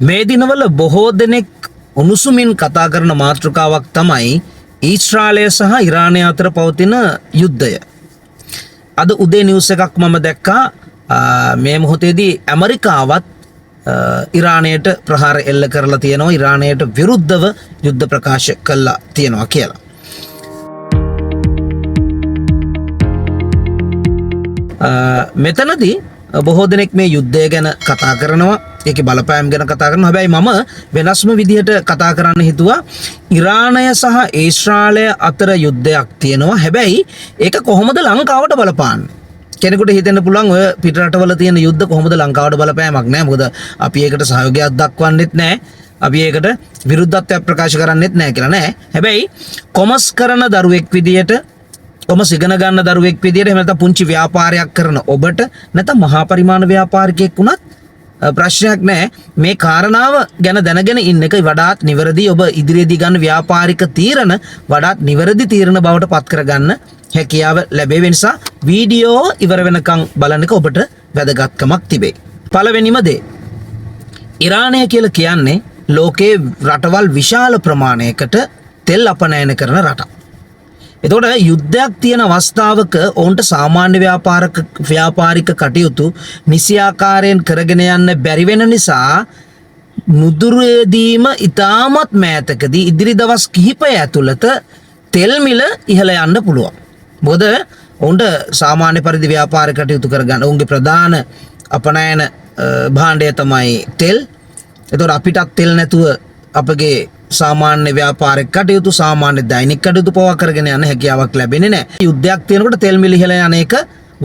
මේ දිනවල බොහෝ දෙනෙක් උණුසුමින් කතා කරන මාතෘකාවක් තමයි ඊශ්‍රායලය සහ ඉරානය අතර පවතින යුද්ධය. අද උදේ නිවුස් එකක් මම දැක්කා මේ මොහොතේදී ඇමරිකාවත් ඉරානයට ප්‍රහාර එල්ල කරලා තියෙනවා, ඉරානයට විරුද්ධව යුද්ධ ප්‍රකාශ කළා තියෙනවා කියලා. මෙතනදී බොහෝ දෙනෙක් මේ යුද්ධය ගැන කතා කරනවා, ඒකේ බලපෑම් ගැන කතා කරනවා. හැබැයි මම වෙනස්ම විදිහට කතා කරන්න හිතුවා. ඉරානය සහ ඊශ්‍රායලය අතර යුද්ධයක් තියෙනවා. හැබැයි ඒක කොහොමද ලංකාවට බලපාන්නේ? කෙනෙකුට හිතෙන්න පුළුවන් ඔය පිට රටවල තියෙන යුද්ධ කොහොමද ලංකාවට බලපෑමක් නැහැ. මොකද අපි ඒකට සහයෝගයක් දක්වන්නෙත් නැහැ. අපි ඒකට විරුද්ධත්වයක් ප්‍රකාශ කරන්නෙත් නැහැ කියලා නෑ. හැබැයි කොමර්ස් කරන දරුවෙක් විදියට, කොමර්ස් ඉගෙන ගන්න දරුවෙක් විදියට, එහෙම නැත්නම් පුංචි ව්‍යාපාරයක් කරන ඔබට, නැත්නම් මහා පරිමාණ ව්‍යාපාරිකයෙක් වුණත් ප්‍රශ්නයක් නැහැ. මේ කාරණාව ගැන දැනගෙන ඉන්න එක වඩාත් නිවැරදි. ඔබ ඉදිරියේදී ගන්න ව්‍යාපාරික තීරණ වඩාත් නිවැරදි තීරණ බවට පත් කරගන්න හැකියාව ලැබෙව නිසා වීඩියෝ ඉවර වෙනකන් බලන එක ඔබට වැදගත්කමක් තිබේ. පළවෙනිම දේ, ඉරානය කියලා කියන්නේ ලෝකේ රටවල් විශාල ප්‍රමාණයකට තෙල් අපනයන කරන රටක්. එතකොට යුද්ධයක් තියෙන අවස්ථාවක ඔවුන්ට සාමාන්‍ය ව්‍යාපාරික කටයුතු නිසියාකාරයෙන් කරගෙන යන්න බැරි වෙන නිසා නුදුරේදීම ඉතාමත් මෑතකදී ඉදිරි දවස් කිහිපය ඇතුළත තෙල් මිල ඉහළ යන්න පුළුවන්. මොකද ඔවුන්ට සාමාන්‍ය පරිදි ව්‍යාපාරික කටයුතු කරගන්න ඔවුන්ගේ ප්‍රධාන අපනයන භාණ්ඩය තමයි තෙල්. එතකොට අපිටත් තෙල් නැතුව අපගේ සාමාන්‍ය ව්‍යාපාරික කටයුතු, සාමාන්‍ය දෛනික කටයුතු පවා කරගෙන යන්න හැකියාවක් ලැබෙන්නේ නැහැ. යුද්ධයක් තියෙනකොට තෙල් මිල ඉහළ යන එක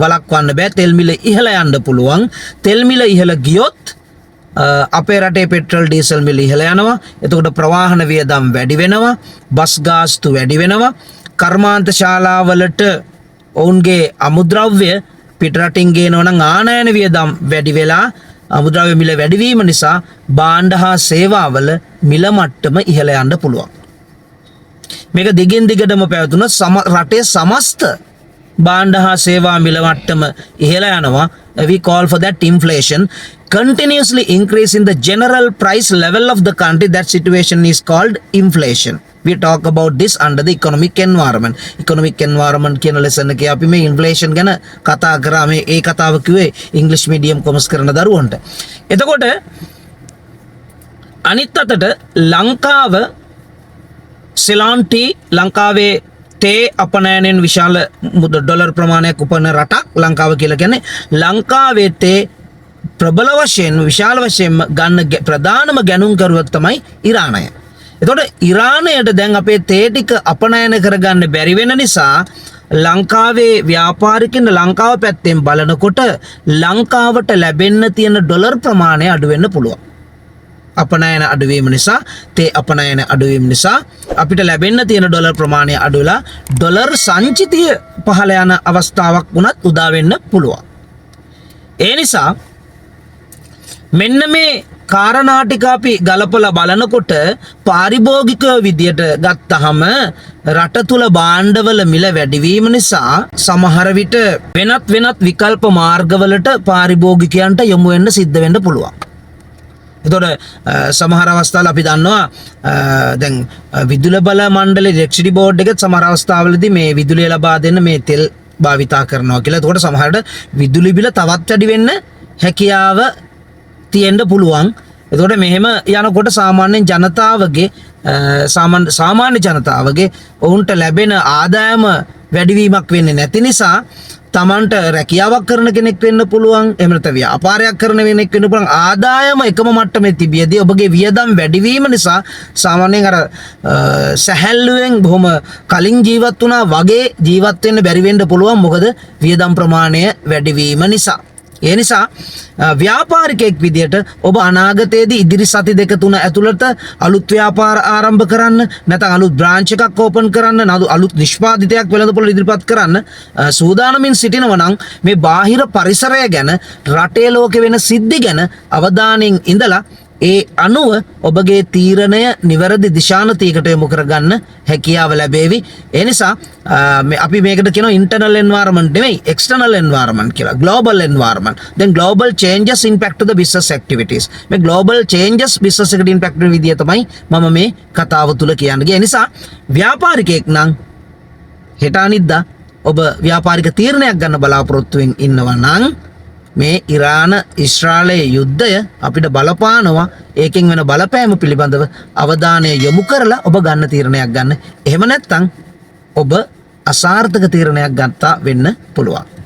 වළක්වන්න බෑ. තෙල් මිල ඉහළ යන්න පුළුවන්. තෙල් මිල ඉහළ ගියොත් අපේ රටේ පෙට්‍රල් ඩීසල් මිල ඉහළ යනවා. එතකොට ප්‍රවාහන වියදම් වැඩි වෙනවා, බස් ගාස්තු වැඩි වෙනවා, කර්මාන්ත ශාලාවලට ඔවුන්ගේ අමුද්‍රව්‍ය පිටරටින් ගේනවා නම් ආනයන වියදම් වැඩි වෙලා අමුද්‍රව්‍ය මිල වැඩිවීම නිසා භාණ්ඩ හා සේවාවල මිල මට්ටම ඉහළ යන්න පුළුවන්. මේක දිගින් දිගටම පැවතුනොත් රටේ සමස්ත භාණ්ඩ හා සේවා මිල මට්ටම ඉහළ යනවා. We call for that inflation continuously increasing the general price level of the country. That situation is called inflation. We talk about this under the economic environment. Economic environment කියන lesson එකේ අපි මේ inflation ගැන කතා කරා. මේ ඒ කතාව කිව්වේ English medium commerce කරන දරුවන්ට. එතකොට අනිත් අතට ලංකාව සෙලාන් ටී, ලංකාවේ තේ අපනයනෙන් විශාල ඩොලර් ප්‍රමාණයක් උපන්න රටක් ලංකාව කියලා කියන්නේ. ලංකාවේ තේ ප්‍රබල වශයෙන් විශාල වශයෙන්ම ගන්න ප්‍රධානම ගැනුම්කරුවෙක් තමයි ඉරානය. එතකොට ඉරානයට දැන් අපේ තේ ටික අපනයන කරගන්න බැරි වෙන නිසා ලංකාවේ ව්‍යාපාරිකින් ලංකාව පැත්තෙන් බලනකොට ලංකාවට ලැබෙන්න තියෙන ඩොලර් ප්‍රමාණය අඩු වෙන්න පුළුවන්. අපනයන අඩුවීම නිසා, තේ අපනයන අඩුවීම නිසා අපිට ලැබෙන්න තියෙන ඩොලර් ප්‍රමාණය අඩු වෙලා ඩොලර් සංචිතය පහළ යන අවස්ථාවක් වුණත් උදා වෙන්න පුළුවන්. ඒ නිසා මෙන්න මේ කාරණා ටික අපි ගලපලා බලනකොට පාරිභෝගික විදියට ගත්තහම රට තුල භාණ්ඩවල මිල වැඩිවීම නිසා සමහර විට වෙනත් විකල්ප මාර්ගවලට පාරිභෝගිකයන්ට යොමු වෙන්න සිද්ධ වෙන්න පුළුවන්. එතකොට සමහර අවස්ථාවල අපි දන්නවා දැන් විදුල බල මණ්ඩලයේ ඉලෙක්ට්‍රිසිටි බෝඩ් එකේ සමහර අවස්ථාවලදී මේ විදුලිය ලබා දෙන්න මේ තෙල් භාවිතා කරනවා කියලා. එතකොට සමහරට විදුලි බිල තවත් වැඩි වෙන්න හැකියාව තියෙන්න පුළුවන්. එතකොට මෙහෙම යනකොට සාමාන්‍ය ජනතාවගේ ඔවුන්ට ලැබෙන ආදායම වැඩිවීමක් වෙන්නේ නැති නිසා තමන්ට රැකියාවක් කරන කෙනෙක් වෙන්න පුළුවන්, එහෙම නැත්නම් ව්‍යාපාරයක් කරන කෙනෙක් වෙන්න පුළුවන්. ආදායම එකම මට්ටමේ තිබියදී ඔබගේ වියදම් වැඩිවීම නිසා සාමාන්‍යයෙන් අර සැහැල්ලුවෙන් බොහොම කලින් ජීවත් වුණා වගේ ජීවත් වෙන්න බැරි වෙන්න පුළුවන්. මොකද වියදම් ප්‍රමාණය වැඩිවීම නිසා. ඒ නිසා ව්‍යාපාරිකයෙක් විදියට ඔබ අනාගතයේදී ඉදිරි සති දෙක තුන ඇතුළත අලුත් ව්‍යාපාර ආරම්භ කරන්න, නැත්නම් අලුත් බ්‍රාන්ච් එකක් ඕපන් කරන්න, අලුත් නිෂ්පාදිතයක් වෙළඳපොළ ඉදිරිපත් කරන්න සූදානමින් සිටිනවා නම් මේ බාහිර පරිසරය ගැන, රටේ ලෝකේ වෙන සිද්ධි ගැන අවධානයෙන් ඉඳලා ඒ අනුව ඔබගේ තීරණය නිවැරදි දිශානතියකට යොමු කරගන්න හැකියාව ලැබේවි. ඒ නිසා අපි මේකට කියනවා internal environment නෙවෙයි external environment කියලා. global environment. then global changes impact to the business activities. මේ global changes business එකට impact වෙන විදිය තමයි මම මේ කතාව තුල කියන්නේ. ඒ නිසා ව්‍යාපාරිකයෙක් නම් හෙට අනිද්දා ඔබ ව්‍යාපාරික තීරණයක් ගන්න බලාපොරොත්තුවෙන් ඉන්නවා නම් මේ ඉරාන ඉස්රායලයේ යුද්ධය අපිට බලපානවා. ඒකෙන් වෙන බලපෑම පිළිබඳව අවධානය යොමු කරලා ඔබ ගන්න තීරණයක් ගන්න. එහෙම නැත්නම් ඔබ අසාර්ථක තීරණයක් ගත්තා වෙන්න පුළුවන්.